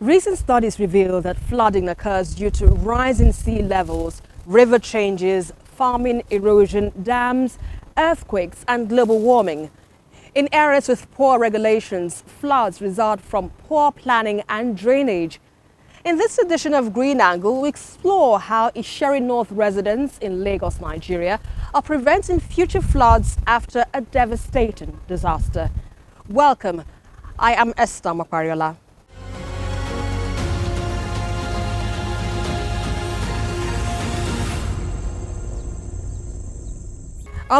Recent studies reveal that flooding occurs due to rising sea levels, river changes, farming, erosion, dams, earthquakes and global warming. In areas with poor regulations, floods result from poor planning and drainage. In this edition of Green Angle, we explore how Isheri North residents in Lagos, Nigeria, are preventing future floods after a devastating disaster. Welcome. I am Esther Makwariola.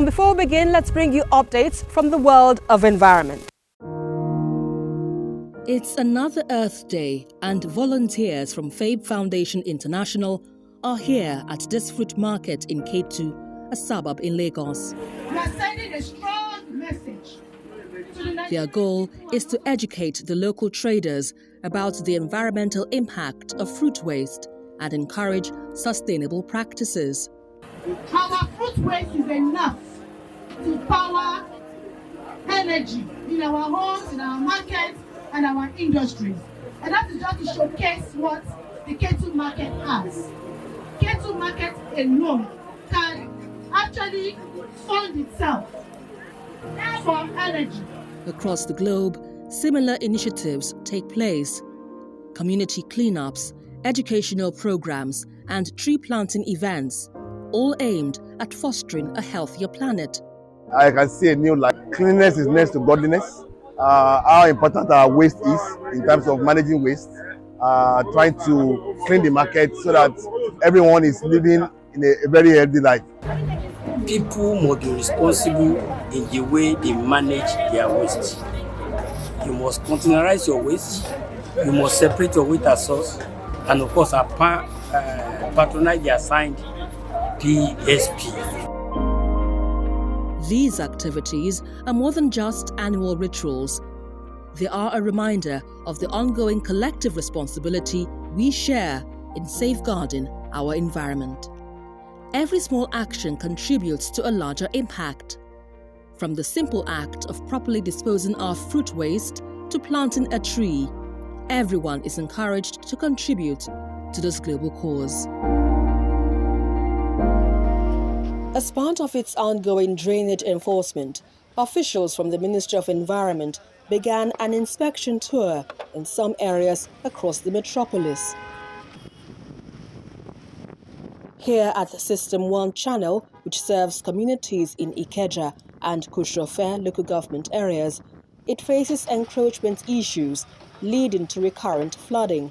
Before we begin, let's bring you updates from the world of environment. It's another Earth Day, and volunteers from Fabe Foundation International are here at this fruit market in Ketu, a suburb in Lagos. We are sending a strong message to the Their goal is to educate the local traders about the environmental impact of fruit waste and encourage sustainable practices. Our fruit waste is enough to power energy in our homes, in our markets, and our industries. And that is just to showcase what the Ketu market has. Ketu market alone can actually fund itself for energy. Across the globe, similar initiatives take place. Community cleanups, educational programs, and tree planting events, all aimed at fostering a healthier planet. I can see a new life. Cleanliness is next to godliness. How important our waste is in terms of managing waste, trying to clean the market so that everyone is living in a very healthy life. People must be responsible in the way they manage their waste. You must containerize your waste, you must separate your waste at source, and of course patronize the assigned PSP. These activities are more than just annual rituals. They are a reminder of the ongoing collective responsibility we share in safeguarding our environment. Every small action contributes to a larger impact. From the simple act of properly disposing of fruit waste to planting a tree, everyone is encouraged to contribute to this global cause. As part of its ongoing drainage enforcement, officials from the Ministry of Environment began an inspection tour in some areas across the metropolis. Here at the System 1 channel, which serves communities in Ikeja and Kushofe local government areas, it faces encroachment issues leading to recurrent flooding.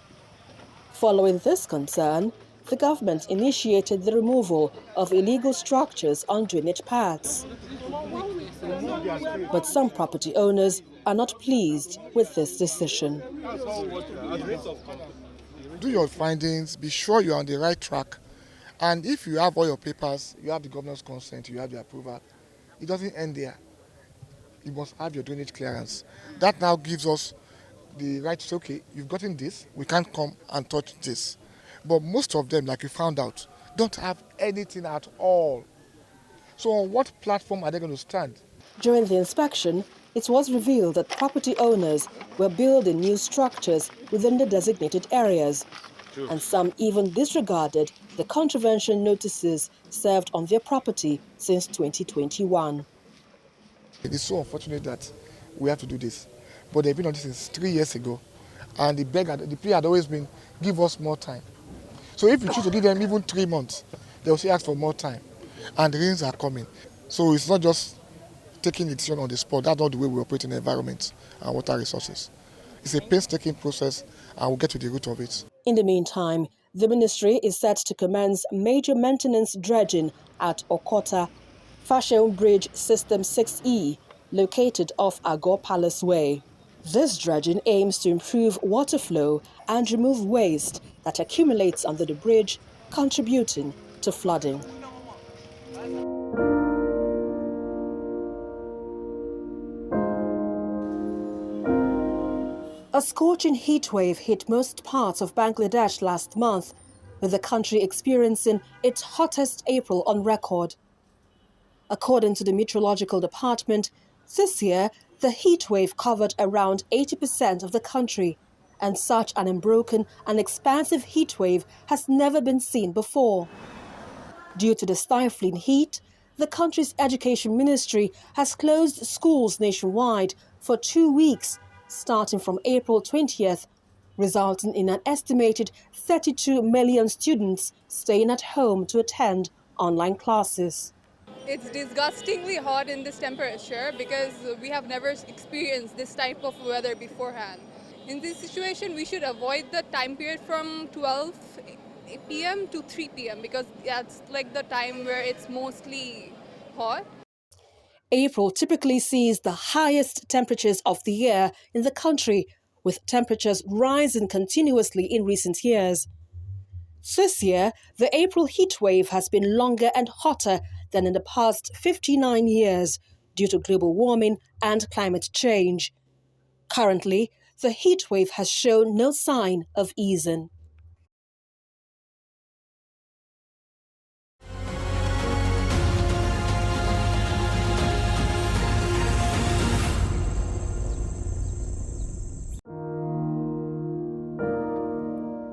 Following this concern, the government initiated the removal of illegal structures on drainage paths. But some property owners are not pleased with this decision. Do your findings, be sure you're on the right track, and if you have all your papers, you have the governor's consent, you have the approval, it doesn't end there. You must have your drainage clearance. That now gives us the right to say, okay, you've gotten this, we can't come and touch this. But most of them, like you found out, don't have anything at all. So on what platform are they going to stand? During the inspection, it was revealed that property owners were building new structures within the designated areas, and some even disregarded the contravention notices served on their property since 2021. It is so unfortunate that we have to do this. But they've been on this since 3 years ago, and the plea had always been, give us more time. So if you choose to give them even 3 months, they will say ask for more time. And the rains are coming. So it's not just taking a decision on the spot. That's not the way we operate in the environment and water resources. It's a painstaking process, and we'll get to the root of it. In the meantime, the ministry is set to commence major maintenance dredging at Okota, Fashion Bridge System 6E, located off Agor Palace Way. This dredging aims to improve water flow and remove waste that accumulates under the bridge, contributing to flooding. A scorching heatwave hit most parts of Bangladesh last month, with the country experiencing its hottest April on record. According to the Meteorological Department, this year the heatwave covered around 80% of the country and such an unbroken and expansive heat wave has never been seen before. Due to the stifling heat, the country's education ministry has closed schools nationwide for 2 weeks, starting from April 20th, resulting in an estimated 32 million students staying at home to attend online classes. It's disgustingly hot in this temperature because we have never experienced this type of weather beforehand. In this situation, we should avoid the time period from 12 p.m. to 3 p.m. because that's like the time where it's mostly hot. April typically sees the highest temperatures of the year in the country, with temperatures rising continuously in recent years. This year, the April heat wave has been longer and hotter than in the past 59 years due to global warming and climate change. Currently, the heat wave has shown no sign of easing.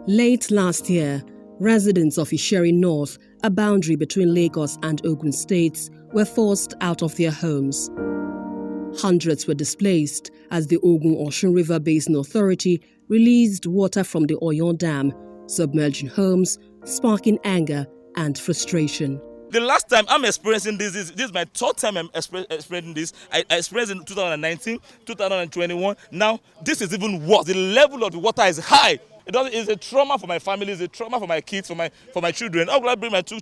Late last year, residents of Isheri North, a boundary between Lagos and Ogun states, were forced out of their homes. Hundreds were displaced as the Ogun-Osun River Basin Authority released water from the Oyon Dam, submerging homes, sparking anger and frustration. The last time I'm experiencing this is my third time I'm experiencing this. I experienced in 2019, 2021. Now, this is even worse. The level of the water is high. It's a trauma for my family, it's a trauma for my kids, for my children. How will I bring my three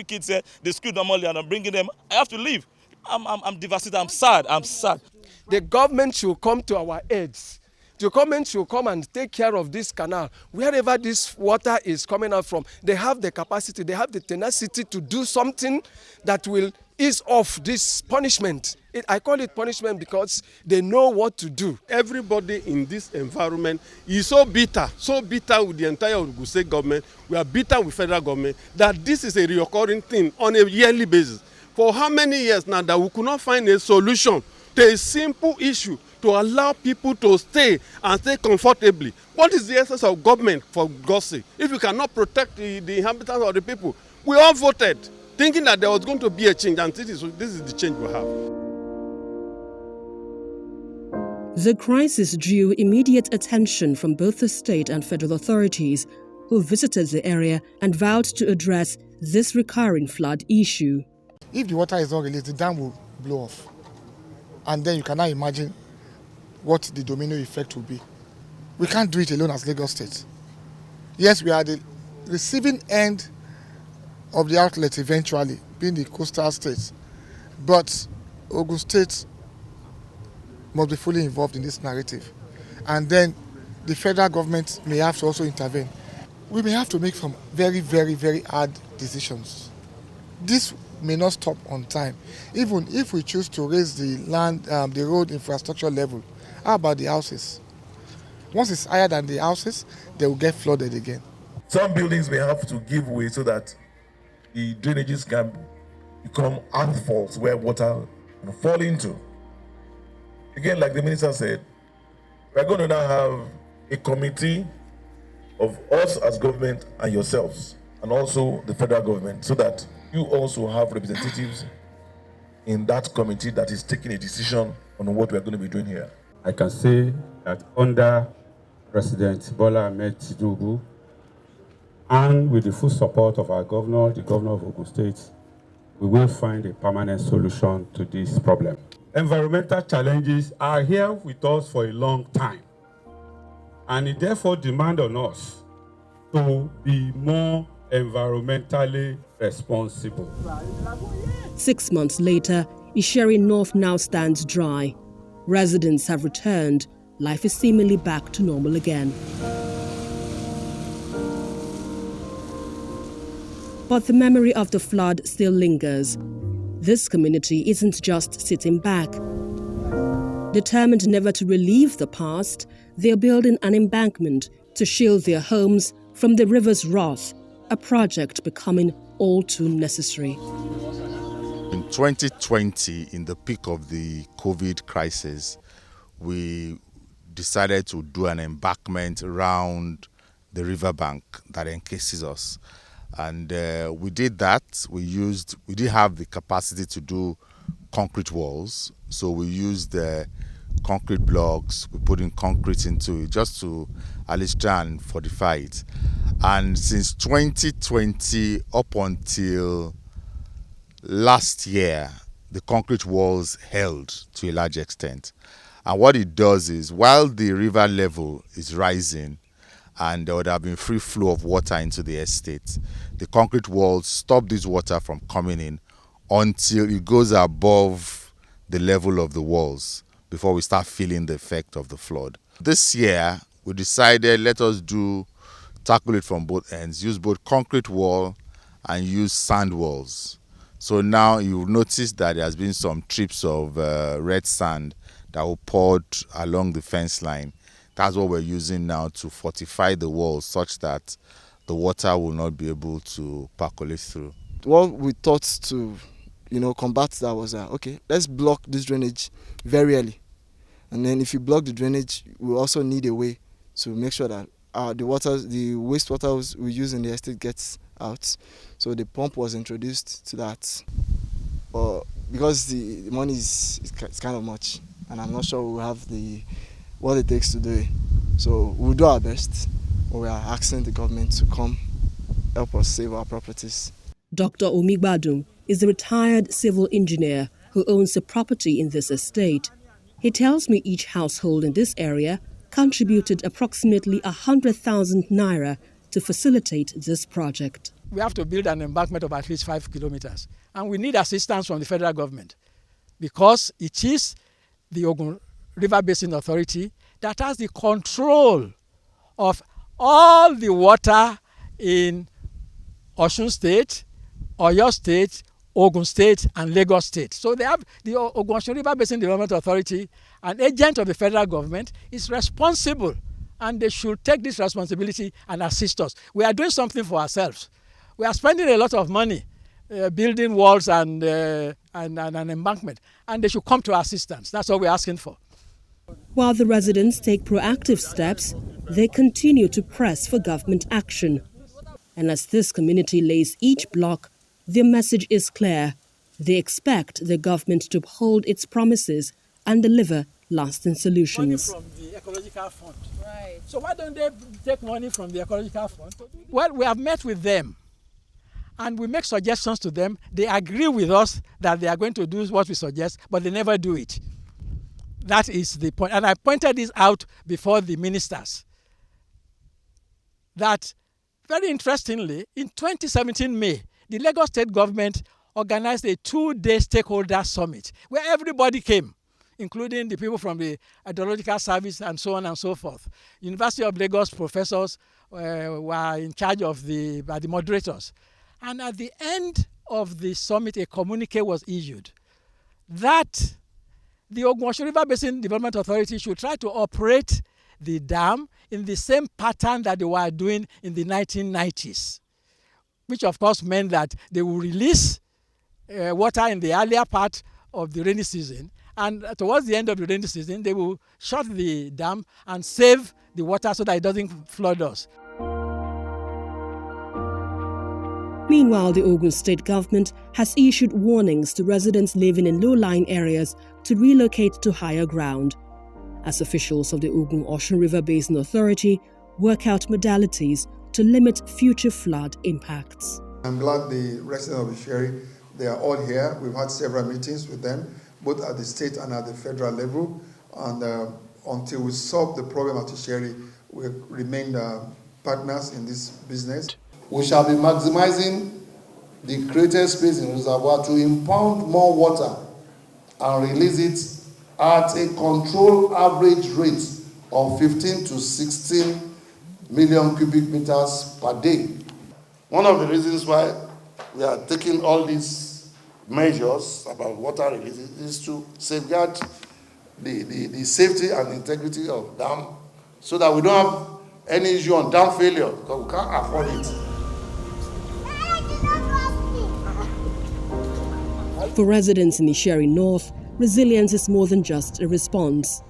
kids here? They school normally and I'm bringing them. I have to leave. I'm devastated. I'm sad. The government should come to our aids. The government should come and take care of this canal. Wherever this water is coming out from, they have the capacity, they have the tenacity to do something that will ease off this punishment. I call it punishment because they know what to do. Everybody in this environment is so bitter with the entire Ogun State government. We are bitter with federal government that this is a recurring thing on a yearly basis. For how many years now that we could not find a solution to a simple issue to allow people to stay and stay comfortably? What is the essence of government, for God's sake, if you cannot protect the inhabitants of the people? We all voted thinking that there was going to be a change, and this is the change we have. The crisis drew immediate attention from both the state and federal authorities, who visited the area and vowed to address this recurring flood issue. If the water is not released, the dam will blow off. And then you cannot imagine what the domino effect will be. We can't do it alone as Lagos State. Yes, we are the receiving end of the outlet eventually, being the coastal states. But Ogun State must be fully involved in this narrative. And then the federal government may have to also intervene. We may have to make some very, very, very hard decisions. This may not stop on time. Even if we choose to raise the land, the road infrastructure level, how about the houses? Once it's higher than the houses, they will get flooded again. Some buildings may have to give way so that the drainages can become earthfalls where water will fall into. Again, like the minister said, we're going to now have a committee of us as government and yourselves, and also the federal government, so that you also have representatives in that committee that is taking a decision on what we're going to be doing here. I can say that under President Bola Ahmed Tinubu, and with the full support of our governor, the governor of Ogun State, we will find a permanent solution to this problem. Environmental challenges are here with us for a long time, and it therefore demands on us to be more environmentally responsible. 6 months later, Isheri North now stands dry. Residents have returned. Life is seemingly back to normal again. But the memory of the flood still lingers. This community isn't just sitting back. Determined never to relive the past, they're building an embankment to shield their homes from the river's wrath, a project becoming all too necessary. In 2020, in the peak of the COVID crisis, we decided to do an embankment around the riverbank that encases us. And we did that. We did have the capacity to do concrete walls. So we used the concrete blocks. We put in concrete into it just to at least try and fortify it. And since 2020 up until last year, the concrete walls held to a large extent. And what it does is, while the river level is rising and there would have been free flow of water into the estate, the concrete walls stop this water from coming in until it goes above the level of the walls before we start feeling the effect of the flood. This year, we decided let us tackle it from both ends, use both concrete wall and use sand walls. So now you'll notice that there has been some trips of red sand that were poured along the fence line. That's what we're using now to fortify the walls such that the water will not be able to percolate through. What we thought to, combat that was okay, let's block this drainage very early. And then if you block the drainage, we also need a way to make sure that the wastewater we use in the estate gets out. So the pump was introduced to that. But because the money is kind of much, and I'm not sure we'll have what it takes to do it. So we'll do our best, but we are asking the government to come help us save our properties. Dr. Omigbadun is a retired civil engineer who owns a property in this estate. He tells me each household in this area contributed approximately 100,000 naira to facilitate this project. We have to build an embankment of at least 5 kilometers, and we need assistance from the federal government because it is the Ogun River Basin Authority that has the control of all the water in Osun State, Oyo State, Ogun State, and Lagos State. So they have the Ogun River Basin Development Authority, an agent of the federal government, is responsible, and they should take this responsibility and assist us. We are doing something for ourselves. We are spending a lot of money building walls and an embankment, and they should come to our assistance. That's what we're asking for. While the residents take proactive steps, they continue to press for government action. And as this community lays each block, their message is clear. They expect the government to uphold its promises and deliver lasting solutions. Money from the ecological fund. Right. So why don't they take money from the ecological fund? Well, we have met with them and we make suggestions to them. They agree with us that they are going to do what we suggest, but they never do it. That is the point. And I pointed this out before the ministers. That, very interestingly, in 2017 May, the Lagos State government organized a 2-day stakeholder summit where everybody came, including the people from the hydrological service and so on and so forth. University of Lagos professors were in charge of the moderators. And at the end of the summit, a communique was issued that the Ogun River Basin Development Authority should try to operate the dam in the same pattern that they were doing in the 1990s, which of course meant that they will release water in the earlier part of the rainy season, and towards the end of the rainy season, they will shut the dam and save the water so that it doesn't flood us. Meanwhile, the Ogun State government has issued warnings to residents living in low-lying areas to relocate to higher ground, as officials of the Ogun River Basin Authority work out modalities to limit future flood impacts. I'm glad the residents of Isheri, they are all here. We've had several meetings with them, both at the state and at the federal level. And until we solve the problem at Isheri, we remain partners in this business. We shall be maximizing the created space in reservoir to impound more water and release it at a controlled average rate of 15 to 16 million cubic meters per day. One of the reasons why we are taking all these measures about water release is to safeguard the safety and integrity of dam so that we don't have any issue on dam failure because we can't afford it. For residents in Isheri North, resilience is more than just a response.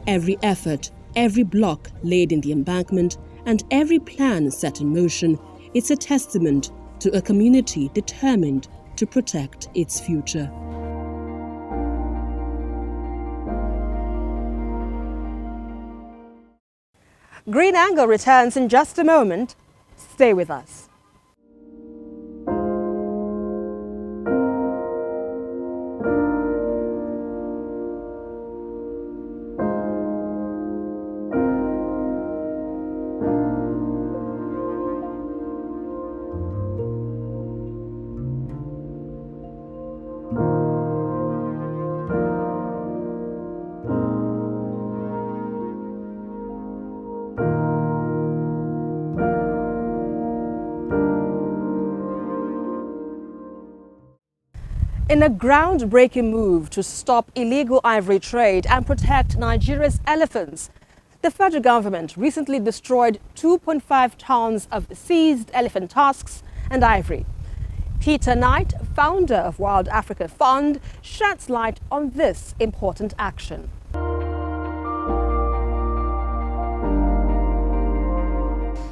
Every effort, every block laid in the embankment, and every plan set in motion is a testament to a community determined to protect its future. Green Angle returns in just a moment. Stay with us. In a groundbreaking move to stop illegal ivory trade and protect Nigeria's elephants, the federal government recently destroyed 2.5 tons of seized elephant tusks and ivory. Peter Knight, founder of Wild Africa Fund, sheds light on this important action.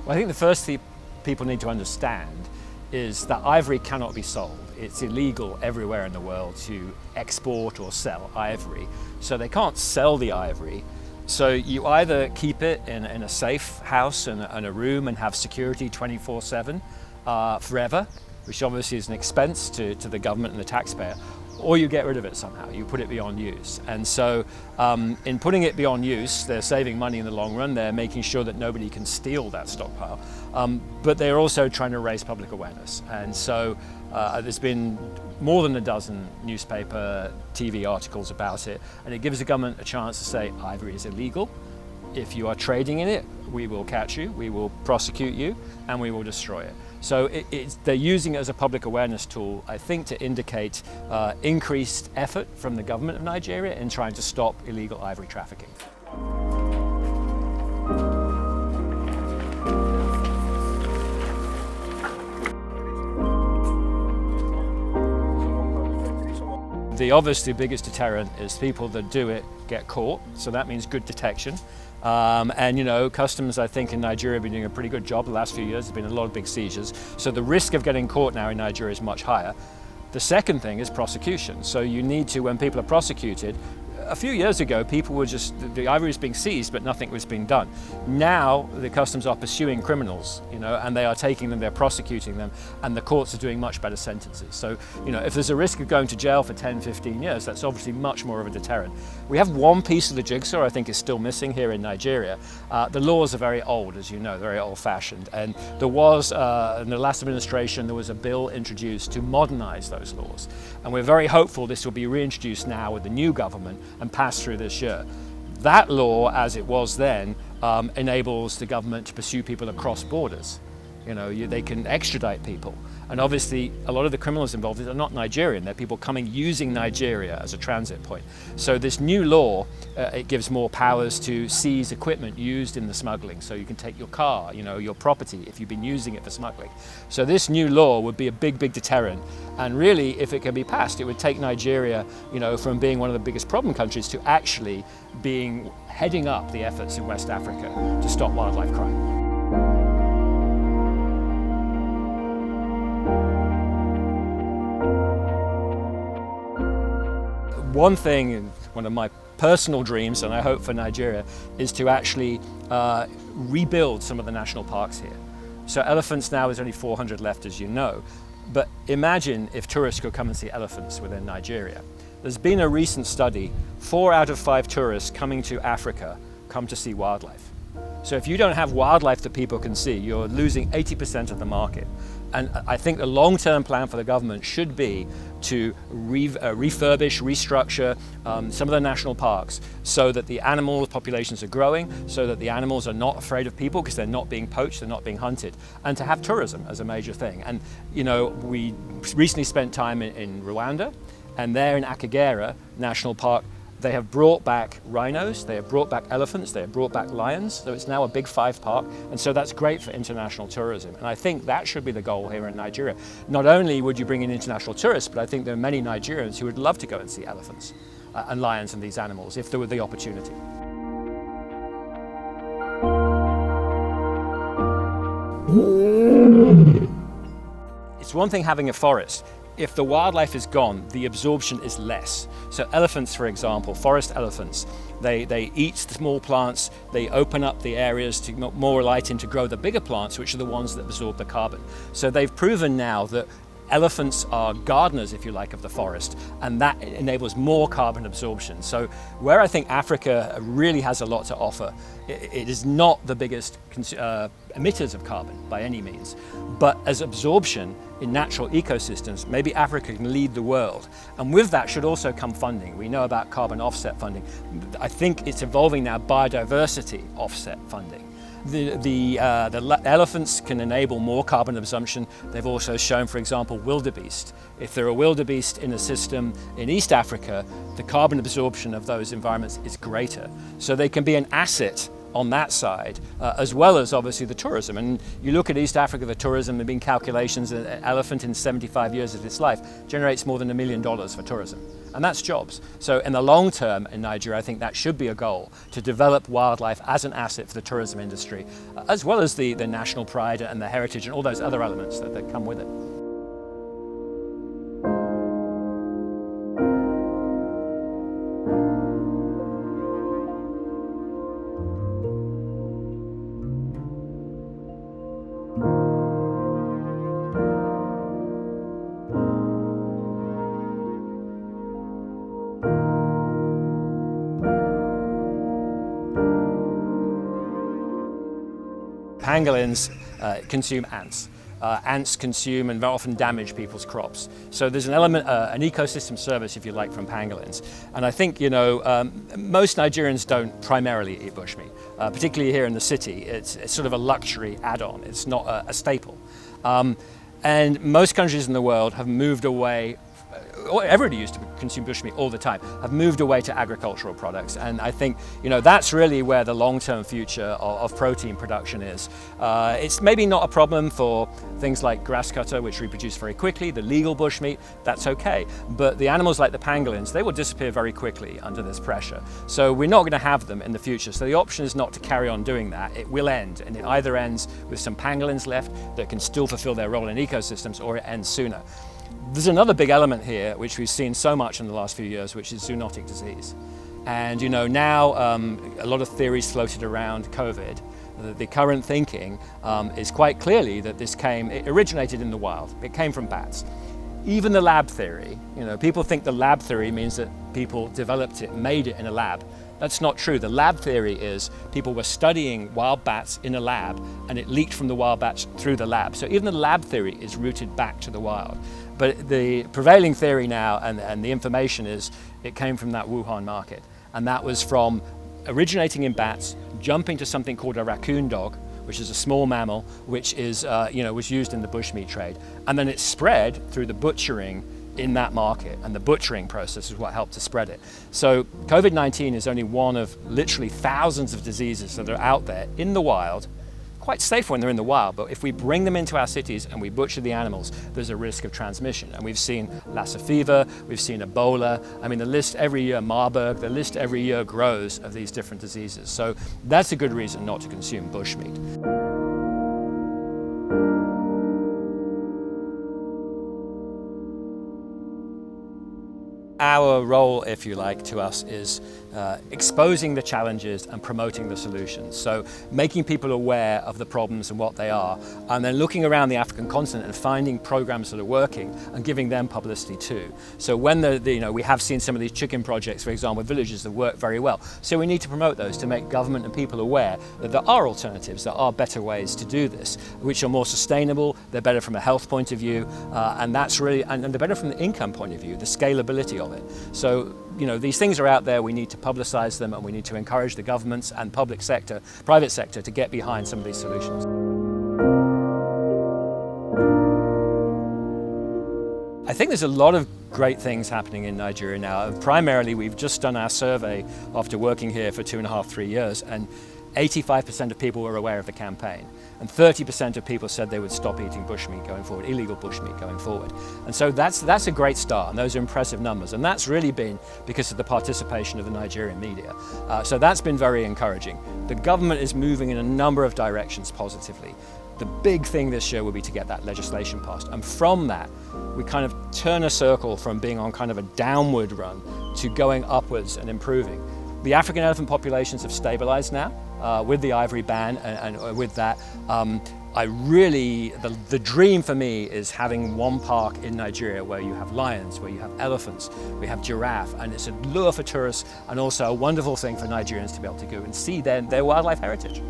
Well, I think the first thing people need to understand is that ivory cannot be sold. It's illegal everywhere in the world to export or sell ivory. So they can't sell the ivory. So you either keep it in a safe house and a room and have security 24/7 forever, which obviously is an expense to the government and the taxpayer, or you get rid of it somehow, you put it beyond use. And so in putting it beyond use, they're saving money in the long run, they're making sure that nobody can steal that stockpile, but they're also trying to raise public awareness. And so there's been more than a dozen newspaper, TV articles about it, and it gives the government a chance to say ivory is illegal. If you are trading in it, we will catch you, we will prosecute you, and we will destroy it. So they're using it as a public awareness tool, I think, to indicate increased effort from the government of Nigeria in trying to stop illegal ivory trafficking. The obviously biggest deterrent is people that do it get caught, so that means good detection. And you know, customs, I think, in Nigeria have been doing a pretty good job the last few years. There's been a lot of big seizures, so the risk of getting caught now in Nigeria is much higher. The second thing is prosecution. So you need to, when people are prosecuted, a few years ago, people were just, the ivory was being seized, but nothing was being done. Now, the customs are pursuing criminals, you know, and they are taking them, they're prosecuting them, and the courts are doing much better sentences. So, you know, if there's a risk of going to jail for 10, 15 years, that's obviously much more of a deterrent. We have one piece of the jigsaw I think is still missing here in Nigeria. The laws are very old, as you know, very old-fashioned, and there was, in the last administration, there was a bill introduced to modernize those laws. And we're very hopeful this will be reintroduced now with the new government and passed through this year. That law, as it was then, enables the government to pursue people across borders. You know, they can extradite people. And obviously, a lot of the criminals involved are not Nigerian. They're people coming using Nigeria as a transit point. So this new law, it gives more powers to seize equipment used in the smuggling. So you can take your car, you know, your property, if you've been using it for smuggling. So this new law would be a big, big deterrent. And really, if it can be passed, it would take Nigeria, you know, from being one of the biggest problem countries to actually heading up the efforts in West Africa to stop wildlife crime. One thing, one of my personal dreams, and I hope for Nigeria, is to actually rebuild some of the national parks here. So elephants now, there's only 400 left, as you know, but imagine if tourists could come and see elephants within Nigeria. There's been a recent study, 4 out of 5 tourists coming to Africa come to see wildlife. So if you don't have wildlife that people can see, you're losing 80% of the market. And I think the long-term plan for the government should be to refurbish, restructure some of the national parks so that the animal populations are growing, so that the animals are not afraid of people because they're not being poached, they're not being hunted, and to have tourism as a major thing. And you know, we recently spent time in Rwanda, and there in Akagera National Park, they have brought back rhinos, they have brought back elephants, they have brought back lions, so it's now a big 5 park, and so that's great for international tourism. And I think that should be the goal here in Nigeria. Not only would you bring in international tourists, but I think there are many Nigerians who would love to go and see elephants and lions and these animals if there were the opportunity. It's one thing having a forest. If the wildlife is gone, the absorption is less. So elephants, for example, forest elephants, they eat small plants, they open up the areas to more light in to grow the bigger plants, which are the ones that absorb the carbon. So they've proven now that elephants are gardeners, if you like, of the forest, and that enables more carbon absorption. So where I think Africa really has a lot to offer, it is not the biggest emitters of carbon by any means, but as absorption in natural ecosystems, maybe Africa can lead the world. And with that should also come funding. We know about carbon offset funding. I think it's evolving now biodiversity offset funding. The elephants can enable more carbon absorption. They've also shown, for example, wildebeest. If there are wildebeest in a system in East Africa, the carbon absorption of those environments is greater. So they can be an asset on that side, as well as obviously the tourism. And you look at East Africa, the tourism, there have been calculations that an elephant in 75 years of its life generates more than $1 million for tourism. And that's jobs. So in the long term in Nigeria, I think that should be a goal, to develop wildlife as an asset for the tourism industry, as well as the national pride and the heritage and all those other elements that come with it. Pangolins consume ants. Ants consume and very often damage people's crops. So there's an element, an ecosystem service, if you like, from pangolins. And I think, you know, most Nigerians don't primarily eat bushmeat, particularly here in the city. It's sort of a luxury add-on. It's not a staple. And most countries in the world have moved away, everybody used to consume bushmeat all the time, have moved away to agricultural products. And I think, you know, that's really where the long-term future of protein production is. It's maybe not a problem for things like grass cutter, which reproduce very quickly, the legal bushmeat, that's okay. But the animals like the pangolins, they will disappear very quickly under this pressure. So we're not going to have them in the future. So the option is not to carry on doing that. It will end, and it either ends with some pangolins left that can still fulfill their role in ecosystems, or it ends sooner. There's another big element here, which we've seen so much in the last few years, which is zoonotic disease. And you know, now a lot of theories floated around COVID. The current thinking is quite clearly that it originated in the wild. It came from bats. Even the lab theory, you know, people think the lab theory means that people developed it, made it in a lab. That's not true. The lab theory is people were studying wild bats in a lab and it leaked from the wild bats through the lab. So even the lab theory is rooted back to the wild. But the prevailing theory now and the information is it came from that Wuhan market. And that was from originating in bats, jumping to something called a raccoon dog, which is a small mammal, which is, was used in the bushmeat trade. And then it spread through the butchering in that market, and the butchering process is what helped to spread it. So COVID-19 is only one of literally thousands of diseases that are out there in the wild, quite safe when they're in the wild, but if we bring them into our cities and we butcher the animals, there's a risk of transmission. And we've seen Lassa fever, we've seen Ebola, I mean the list every year, Marburg, the list every year grows of these different diseases. So that's a good reason not to consume bushmeat. Our role, if you like, to us is exposing the challenges and promoting the solutions. So making people aware of the problems and what they are, and then looking around the African continent and finding programs that are working and giving them publicity too. So when we have seen some of these chicken projects, for example, with villages that work very well. So we need to promote those to make government and people aware that there are alternatives, there are better ways to do this, which are more sustainable, they're better from a health point of view, and that's really, and they're better from the income point of view, the scalability of it. So, you know, these things are out there, we need to publicize them, and we need to encourage the governments and public sector, private sector, to get behind some of these solutions. I think there's a lot of great things happening in Nigeria now. Primarily, we've just done our survey after working here for 2.5, 3 years, and 85% of people were aware of the campaign, and 30% of people said they would stop eating bushmeat going forward, illegal bushmeat going forward. And so that's a great start, and those are impressive numbers, and that's really been because of the participation of the Nigerian media. So that's been very encouraging. The government is moving in a number of directions positively. The big thing this year will be to get that legislation passed. And from that, we kind of turn a circle from being on kind of a downward run to going upwards and improving. The African elephant populations have stabilized now with the ivory ban, and with that, the dream for me is having one park in Nigeria where you have lions, where you have elephants, we have giraffe, and it's a lure for tourists and also a wonderful thing for Nigerians to be able to go and see their wildlife heritage.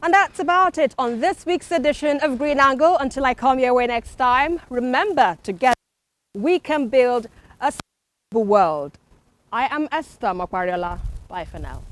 And that's about it on this week's edition of Green Angle. Until I come your way next time, remember, together we can build a sustainable world. I am Esther Makwariola. Bye for now.